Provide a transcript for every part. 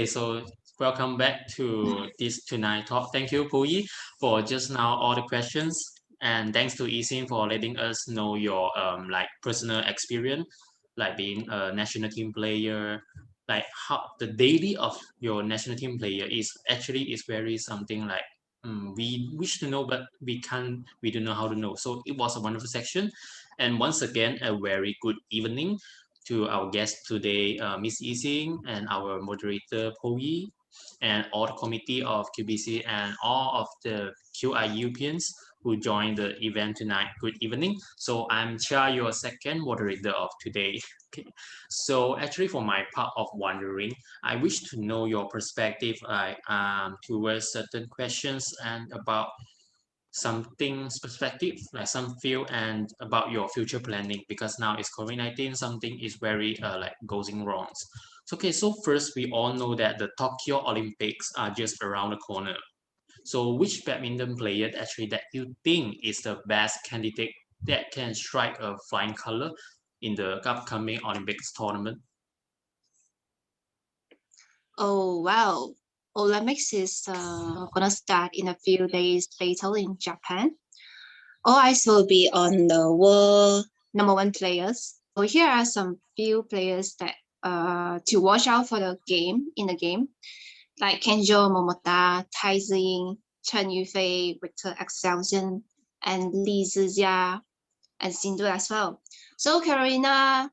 So welcome back to this tonight talk. Thank you, Puyi, for just now all the questions, and thanks to Isin for letting us know your like personal experience, like being a national team player, like how the daily of your national team player is very something like we wish to know, but we don't know how to know. So it was a wonderful section, and once again a very good evening to our guest today, Miss Yixing, and our moderator, Poi, and all the committee of QBC and all of the QI Europeans who joined the event tonight. Good evening. So I'm Cha, your second moderator of today. Okay. So actually, for my part of wondering, I wish to know your perspective towards certain questions and about something perspective, like some feel and about your future planning because now it's COVID-19, something is very like going wrong. So, okay, so first we all know that the Tokyo Olympics are just around the corner. So which badminton player actually that you think is the best candidate that can strike a flying color in the upcoming Olympics tournament? Oh, wow. Olympics is gonna start in a few days later in Japan. All eyes will be on the world number one players. So here are some few players that to watch out for the game, like Kenjo Momota, Tai Zing, Chen Yufei, Victor Axelsen, and Li Zizia, and Sindu as well. So Carolina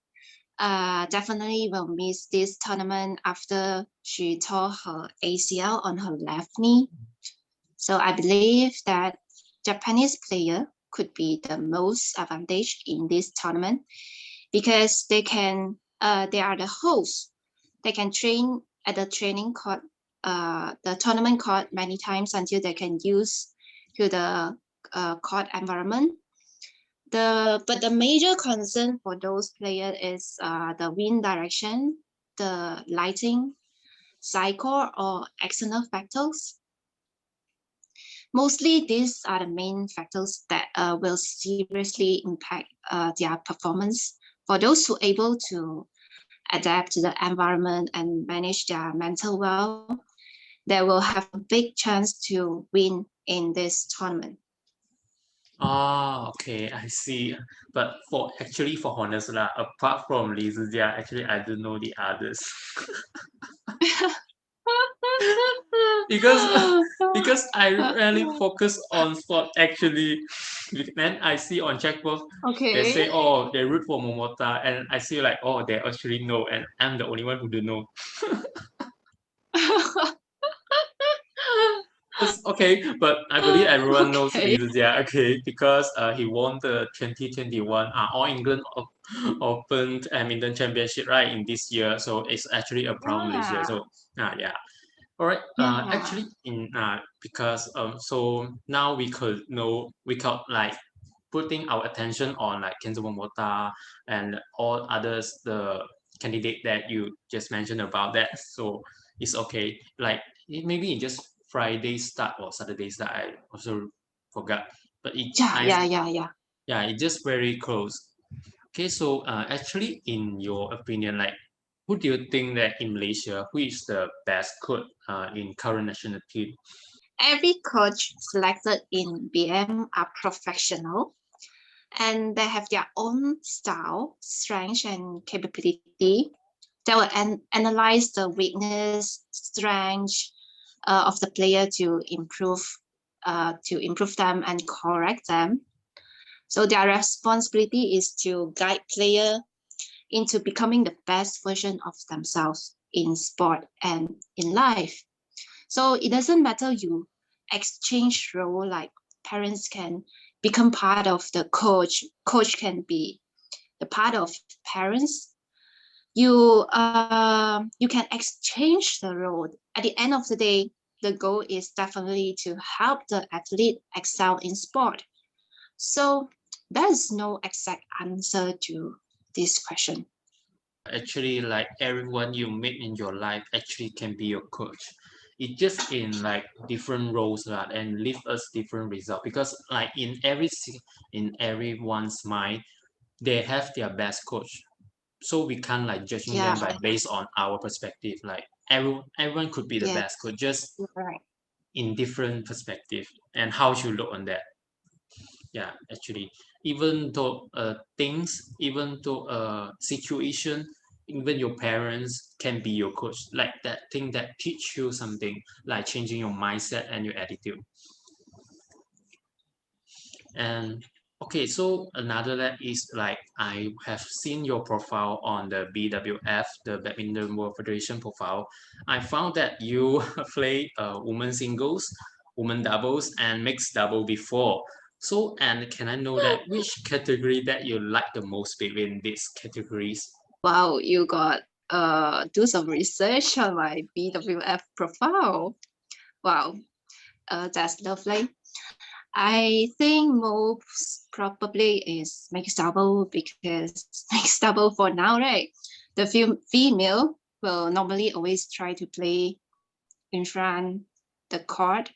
definitely will miss this tournament after she tore her ACL on her left knee. So I believe that Japanese player could be the most advantaged in this tournament because they are the hosts. They can train at the training court, the tournament court many times until they can use to the court environment. But the major concern for those players is the wind direction, the lighting, cycle or external factors. Mostly these are the main factors that will seriously impact their performance. For those who are able to adapt to the environment and manage their mental well, they will have a big chance to win in this tournament. Ah, okay, I see. But for honest lah, apart from Li Zijia, actually I don't know the others. because because I really focus on sport actually. Then I see on checkbook they say, Okay. oh, they root for Momota, and I see like, oh, they actually know, and I'm the only one who don't know. Okay, but I believe everyone knows Okay. Lee Zijia, okay, because he won the 2021 All England Open Badminton Championship right in this year, so it's actually a proud Malaysia. Yeah. So yeah. All right. Yeah. Actually, in because so now we could like putting our attention on like Kenzo Momota and all others the candidate that you just mentioned about that. So it's okay. Like maybe it just Friday start or Saturday start. I also forgot, but it Yeah, I yeah, yeah, yeah. yeah it just very close. Okay, so actually, in your opinion, like, who do you think that in Malaysia, who is the best coach in current national team? Every coach selected in BM are professional and they have their own style, strength, and capability. They will analyze the weakness, strength of the player to improve them and correct them. So their responsibility is to guide player into becoming the best version of themselves in sport and in life. So it doesn't matter you exchange role, like parents can become part of the coach can be the part of parents. You can exchange the role. At the end of the day, the goal is definitely to help the athlete excel in sport. So there is no exact answer to this question. Actually, like everyone you meet in your life actually can be your coach. It just in like different roles lah, and leave us different result because like in everyone's mind, they have their best coach. So we can't like judging them Yeah, by based on our perspective. Like everyone could be the Yeah, best coach, just you're right. in different perspective and how you look on that. Yeah, actually, even though things, even though situation, even your parents can be your coach, like that thing that teach you something, like changing your mindset and your attitude. And okay, so another that is like I have seen your profile on the BWF, the Badminton World Federation profile. I found that you play women singles, women doubles, and mixed double before. So, and can I know that which category that you like the most between these categories? Wow, you got do some research on my BWF profile. Wow, that's lovely. I think most probably is mixed double because mixed double for now, right? The female will normally always try to play in front the court,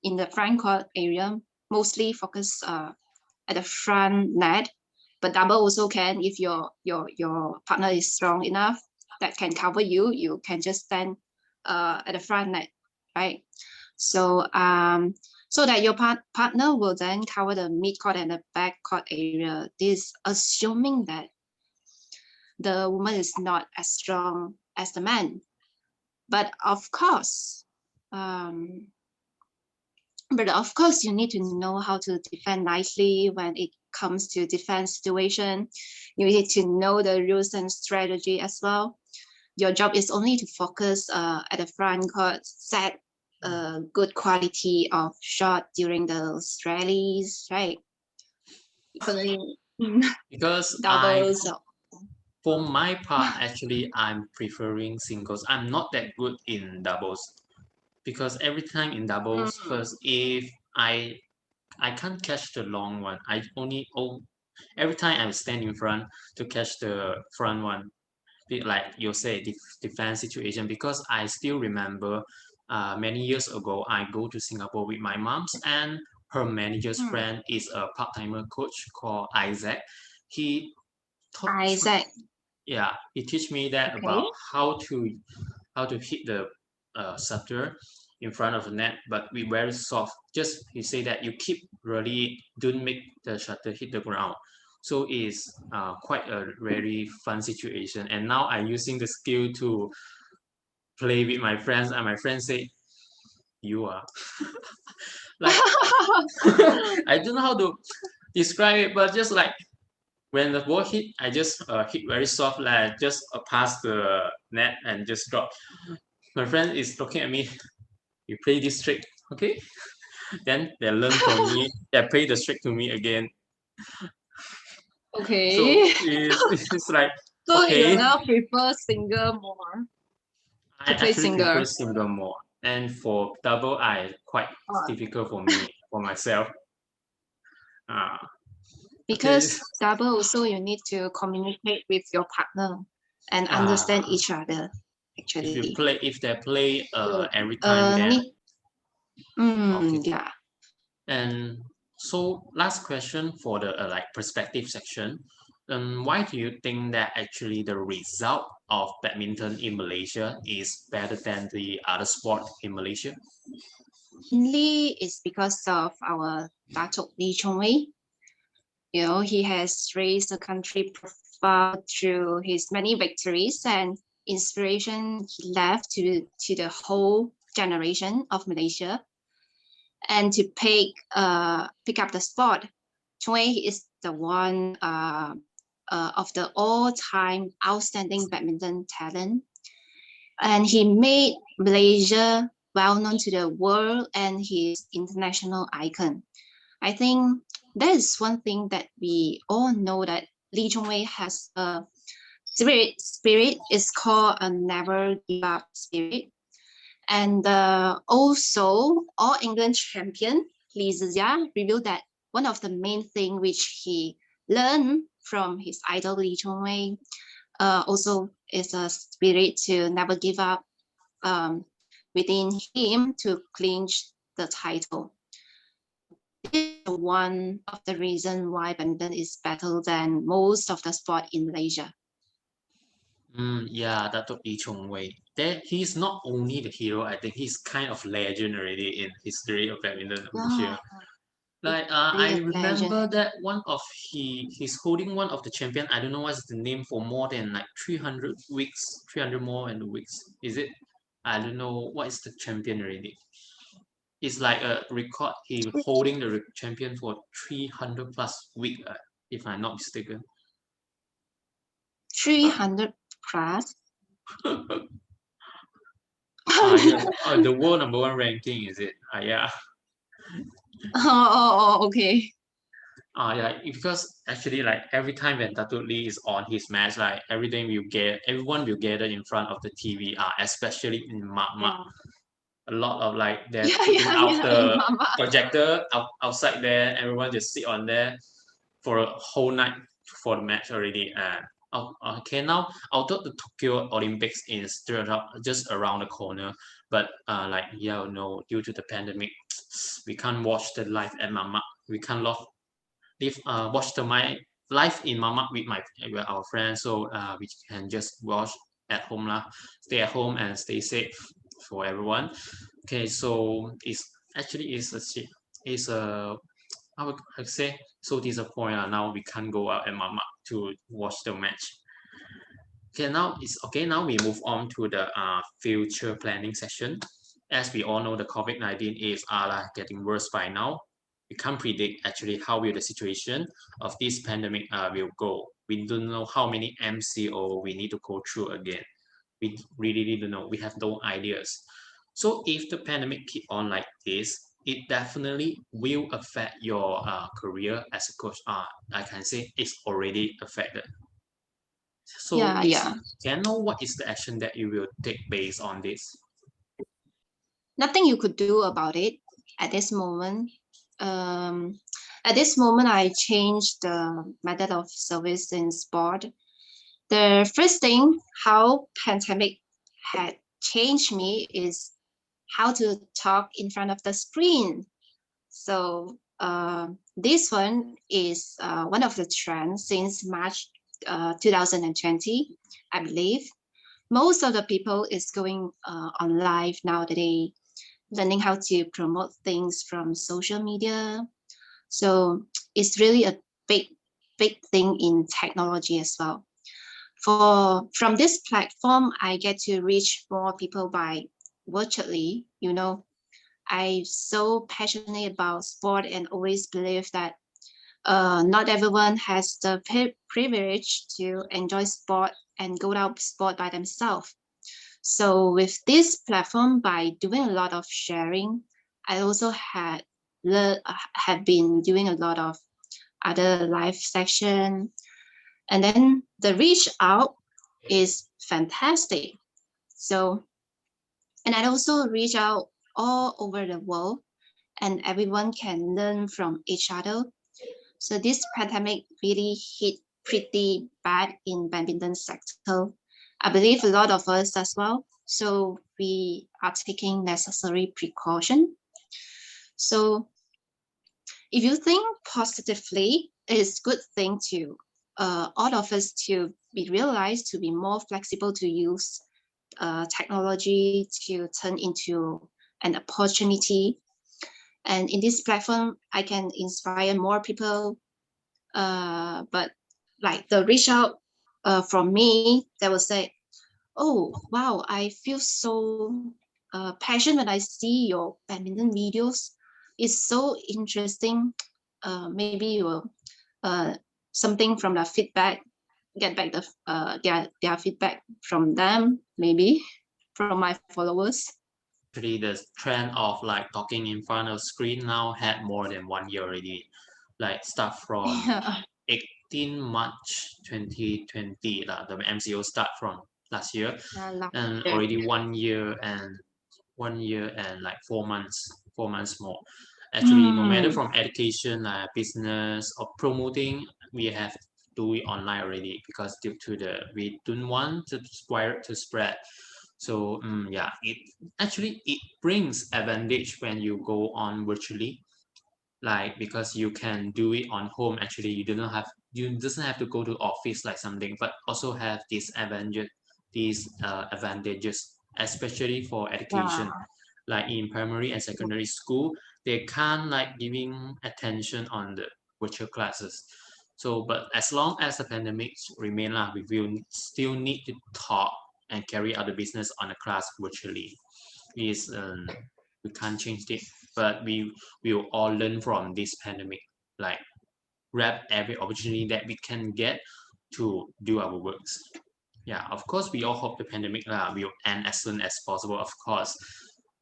in the front court area, mostly focus at the front net. But double also can if your partner is strong enough that can cover you. You can just stand at the front net, right? So so that your partner will then cover the mid court and the back court area. This assuming that the woman is not as strong as the man. But of course, um, you need to know how to defend nicely when it comes to defense situation. You need to know the rules and strategy as well. Your job is only to focus at the front court, set a good quality of shot during those rallies, right? Equally, Because doubles. for my part, actually, I'm preferring singles. I'm not that good in doubles because every time in doubles, first, if I can't catch the long one, I only every time I stand in front to catch the front one, like you say, defense situation. Because I still remember, many years ago, I go to Singapore with my mom's, and her manager's friend is a part-timer coach called Isaac. He taught, Isaac. yeah, he teach me that Okay. about how to hit the shutter in front of the net, but we very soft. Just he say that you keep really don't make the shutter hit the ground. So it's quite a very fun situation. And now I'm using the skill to play with my friends, and my friends say, "You are like I don't know how to describe it, but just like when the ball hit, I just hit very soft, like just pass the net and just drop. My friend is looking at me. You play this trick, okay? Then they learn from me. They play the trick to me again. So Okay. it's like So you okay. now prefer single more I to play actually prefer single. single more, and for double, I quite difficult for me for myself. Uh, okay. Because double also you need to communicate with your partner and understand Uh, each other actually. if they play So every time, then need okay. yeah. And so last question for the like perspective section. Why do you think that actually the result of badminton in Malaysia is better than the other sport in Malaysia? Mainly it's because of our Datuk Lee Chong Wei. You know, he has raised the country profile through his many victories and inspiration he left to the whole generation of Malaysia. And to pick up the sport, Chong Wei is the one of the all-time outstanding badminton talent, and he made Malaysia well known to the world, and he is international icon. I think that is one thing that we all know, that Lee Chong Wei has a spirit is called a never give up spirit. And also, All England champion Li Zizia revealed that one of the main things which he learned from his idol Lee Chong Wei also is a spirit to never give up within him to clinch the title. This is one of the reasons why badminton is better than most of the sport in Malaysia. Yeah, Dato Lee Chong Wei. There, he's not only the hero. I think he's kind of legend already in history of badminton in Yeah, Malaysia. Like really I a legend. remember that one of he's holding one of the champion. I don't know what's the name for more than like 300 weeks, 300 more and weeks. Is it? I don't know what is the champion already. It's like a record. He holding the champion for 300 plus week, if I'm not mistaken. 300 plus. Yeah. The world number one ranking is it? Yeah. Okay. Yeah, because actually, like every time when Datuk Lee is on his match, like everyone will gather in front of the TV. Especially in Mak Mak, Yeah. a lot of like they're Yeah, putting yeah, out yeah, in the Mama. projector outside there. Everyone just sit on there for a whole night for the match already. And okay, now although the Tokyo Olympics is still just around the corner, but like yeah, no, due to the pandemic, we can't watch the live at Mama. We can't watch the my live in Mama with our friends, so we can just watch at home lah. Stay at home and stay safe for everyone. Okay, so it's actually is a I would say so disappointed. Now we can't go out and Mama to watch the match. Okay, now it's okay. Now we move on to the future planning session. As we all know, the COVID-19 is like getting worse by now. We can't predict actually how will the situation of this pandemic will go. We don't know how many MCO we need to go through again. We really don't know. We have no ideas. So if the pandemic keep on like this, it definitely will affect your career as a coach. I can say it's already affected. So Yeah, is yeah. can I know what is the action that you will take based on this? Nothing you could do about it at this moment. Um, at this moment, I changed the method of service in sport. The first thing how pandemic had changed me is how to talk in front of the screen. So this one is one of the trends since March 2020, I believe. Most of the people is going on live nowadays, learning how to promote things from social media. So it's really a big, big thing in technology as well. From this platform, I get to reach more people by virtually. I'm so passionate about sport and always believe that not everyone has the privilege to enjoy sport and go out sport by themselves. So with this platform, by doing a lot of sharing, I also have been doing a lot of other live section, and then the reach out is fantastic. So, and I also reach out all over the world, and everyone can learn from each other. So this pandemic really hit pretty bad in badminton sector. I believe a lot of us as well. So we are taking necessary precaution. So if you think positively, it's good thing to all of us to be realized to be more flexible to use technology to turn into an opportunity. And in this platform, I can inspire more people. But like the reach out from me, they will say, "Oh, wow! I feel so passionate when I see your badminton videos. It's so interesting. Maybe you will uh, something from the feedback, get back their feedback from them, maybe from my followers." Actually, the trend of like talking in front of screen now had more than 1 year already. Like start from Yeah, 18 March 2020, the MCO start from last year, last and year. already 1 year and 1 year and like 4 months, 4 months more. Actually, no matter Hmm. from education, business or promoting, we have to do it online already because due to the we don't want to spread. So yeah, it brings advantage when you go on virtually, like because you can do it on home. Actually, you doesn't have to go to office like something, but also have this advantage these advantages, especially for Yeah. education. Like in primary and secondary school, they can't like giving attention on the virtual classes. So, but as long as the pandemic remain, we will still need to talk and carry out the business on the class virtually. Is we can't change it, but we will all learn from this pandemic. Like grab every opportunity that we can get to do our works. Yeah, of course, we all hope the pandemic will end as soon as possible. Of course,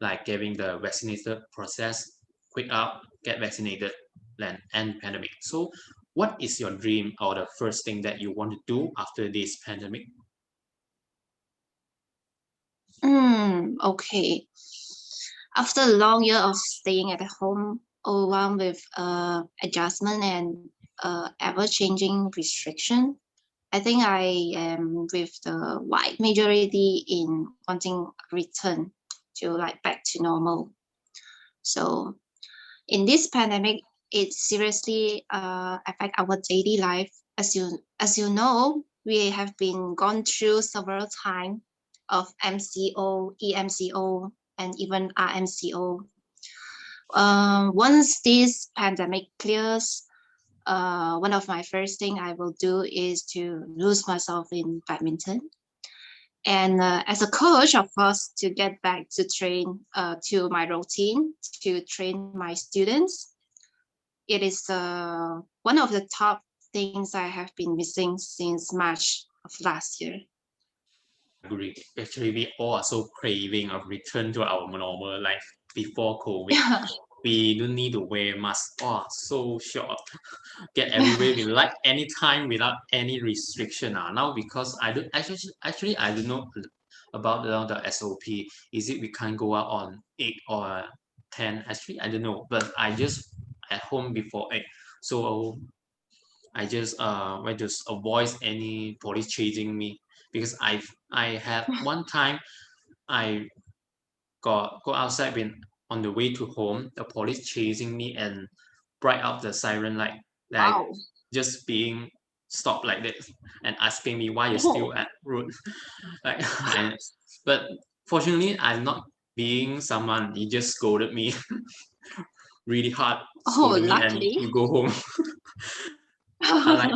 like getting the vaccinated process quick up, get vaccinated, then end pandemic. So, what is your dream or the first thing that you want to do after this pandemic? Okay. After a long year of staying at home, overwhelmed with adjustment and ever-changing restriction, I think I am with the wide majority in wanting a return to like back to normal. So in this pandemic, it seriously affect our daily life. As you know, we have been gone through several times of MCO, EMCO, and even RMCO. Once this pandemic clears, one of my first thing I will do is to lose myself in badminton. And as a coach, of course, to get back to train to my routine, to train my students, it is one of the top things I have been missing since March of last year. Agree. Actually, we all are so craving of return to our normal life before COVID. We don't need to wear mask. Oh, so short. Get everywhere we like anytime without any restriction. Now because I don't actually I don't know about the SOP. Is it we can't go out on 8 or 10? Actually, I don't know. But I just at home before 8. So I just avoid any police chasing me because I had one time I got go outside when on the way to home the police chasing me and bright up the siren light like Wow. just being stopped like this and asking me why you're Oh, still at road like and but fortunately I'm not being someone he just scolded me really hard oh, scolded me and luckily. you go home like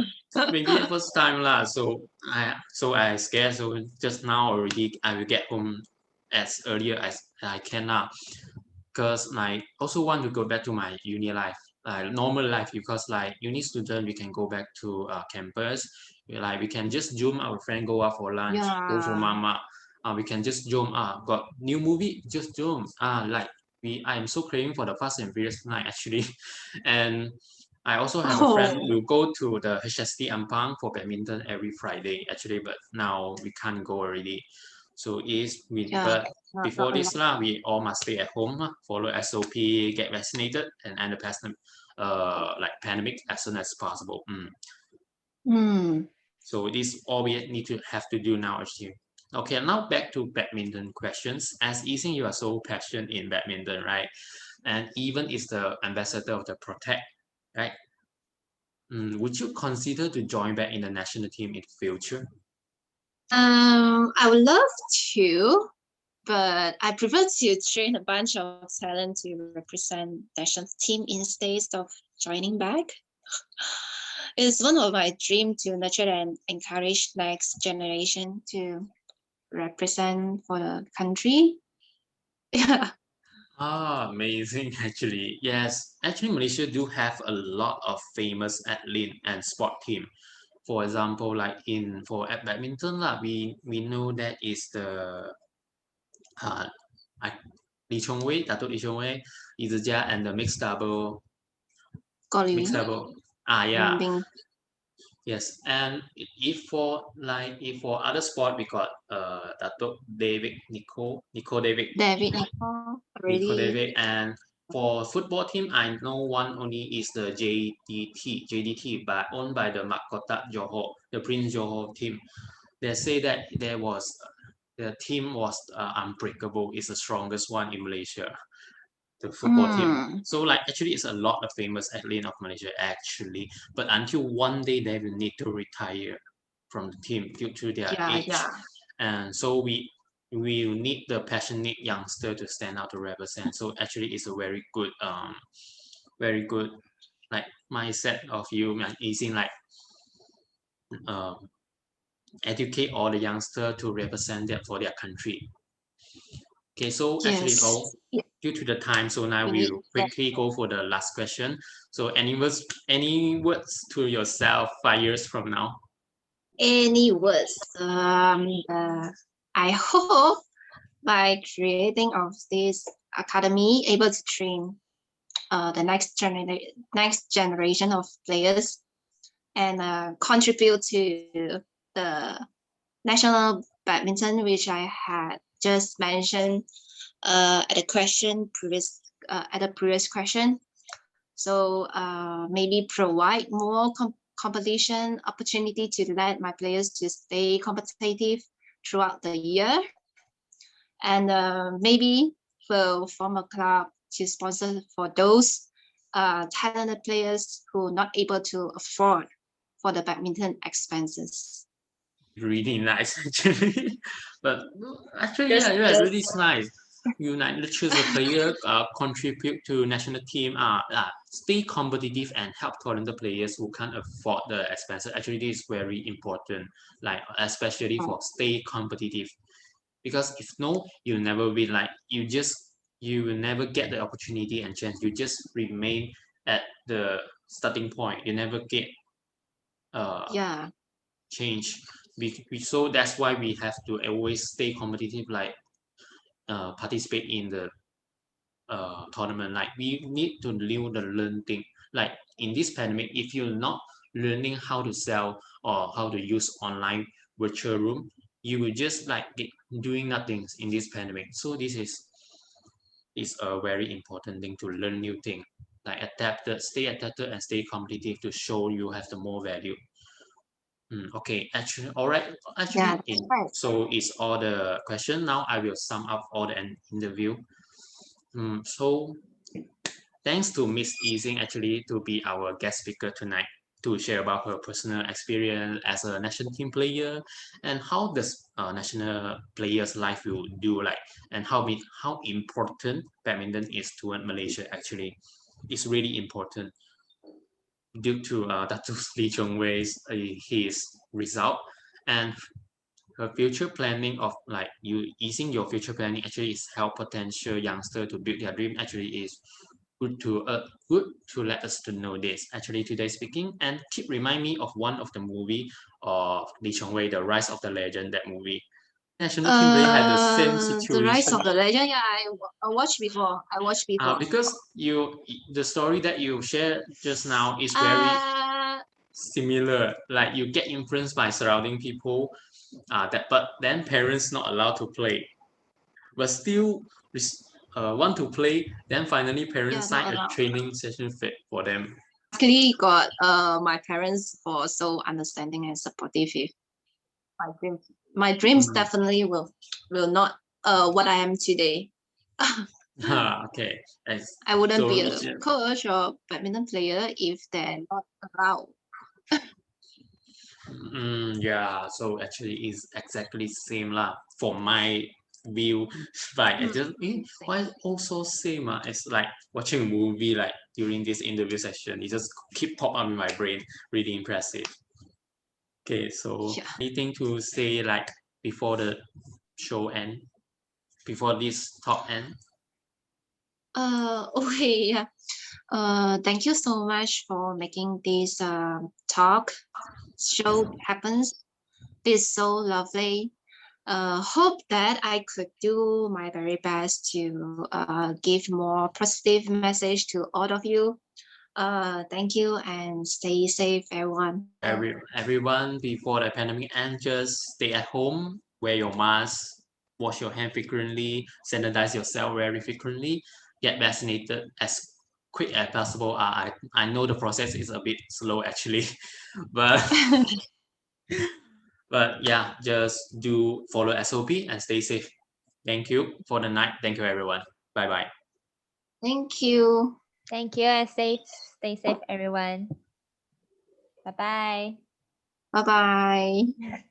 maybe first time lah. So I scared. So just now already I will get home as earlier as I can now. Cause I also want to go back to my uni life, normal life. Because like uni student, we can go back to campus. Like we can just zoom our friend go out for lunch, go for Yeah. mama. We can just zoom. Got new movie, just zoom. Like I am so craving for the Fast and Furious night actually, and I also have a friend Oh, who go to the HST Ampang for badminton every Friday actually, but now we can't go already. So is we yeah. but Not before a this lot. we all must stay at home, follow SOP, get vaccinated, and end the like pandemic as soon as possible. Hmm. So this all we need to have to do now actually. Okay, now back to badminton questions. As Easing, you are so passionate in badminton, right? And even is the ambassador of the Protect, right? Would you consider to join back in the national team in future? I would love to, but I prefer to train a bunch of talent to represent national team instead of joining back. It's one of my dreams to nurture and encourage next generation to represent for the country. Yeah. Amazing actually. Yes, actually Malaysia do have a lot of famous athlete and sport team. For example, like at badminton we know that is the uh I, Lee Chong Wei, Dato Lee Chong Wei, Izija and the mixed Golly, double. Yeah. Bing, Yes, and if for other sport we got Dato David David, Nicole, Nico already. David, and for football team I know one only is the JDT, but owned by the Mahkota Johor, the Prince Johor team. They say that the team was unbreakable. It's the strongest one in Malaysia, the football team. Mm, So like actually it's a lot of famous athlete of Malaysia actually, but until one day they will need to retire from the team due to their yeah, age. yeah. and so we need the passionate youngster to stand out to represent. So actually, it's a very good like mindset of you, like using like um, educate all the youngster to represent that for their country. Okay, so actually it's Yes. all due to the time. So now We need we'll that. quickly go for the last question. So any words to yourself 5 years from now? Any words? I hope by creating of this academy, able to train the next generation of players and contribute to the national badminton, which I had just mentioned at the question previous at the previous question. So maybe provide more competition opportunity to let my players to stay competitive throughout the year, and maybe will form a club to sponsor for those talented players who are not able to afford for the badminton expenses. Really nice actually. But actually, Just, yeah, just really is nice. You like choose a player, contribute to national team, stay competitive and help talented players who can't afford the expenses. Actually, this is very important, like especially for stay competitive. Because if no, you'll never win. Like you will never get the opportunity and chance. You just remain at the starting point. You never get yeah, change. So that's why we have to always stay competitive, like participate in the tournament. Like we need to learn thing. Like in this pandemic, if you're not learning how to sell or how to use online virtual room, you will just like doing nothing in this pandemic. So this is a very important thing to learn new thing, like stay adapted and stay competitive to show you have the more value. Okay, actually, all right. yeah, Actually, that's right. so it's all the question. Now I will sum up all the interview. So thanks to Miss Easing actually to be our guest speaker tonight to share about her personal experience as a national team player and how does national players life will do like and how important badminton is to Malaysia actually. It's really important due to Dr. Lee Chong Wei's his result and her future planning of like you easing your future planning actually is help potential youngster to build their dream actually is good to let us to know this actually today speaking and keep remind me of one of the movie of Lee Chong Wei, The Rise of the Legend. That movie national team player had the same The Rise situation. of the Legend. Yeah, I watched before. I watched before. Because the story that you shared just now is very similar. Like you get influenced by surrounding people, but then parents not allowed to play, but still want to play. Then finally, Yeah, parents not sign a allowed. training session fit for them. Luckily, got my parents were so understanding and supportive. My dreams, my dreams Mm. definitely will not what I am today. Okay. I wouldn't So be a coach or badminton player if they're not allowed. yeah. So actually, it's exactly same lah. For my view, but I just why also same ah? It's like watching a movie like during this interview session. It just keep pop up in my brain. Really impressive. Okay, so Yeah. anything to say like before the show end, before this talk end? Okay, yeah. Thank you so much for making this talk show happens. It's so lovely. Hope that I could do my very best to give more positive message to all of you. Thank you and stay safe, everyone. Everyone before the pandemic end, just stay at home, wear your mask, wash your hand frequently, sanitize yourself very frequently, get vaccinated as quick as possible. I know the process is a bit slow actually, but but yeah, just do follow SOP and stay safe. Thank you for the night. Thank you everyone. Bye bye. Thank you. Thank you and stay safe everyone. Bye bye. Bye bye.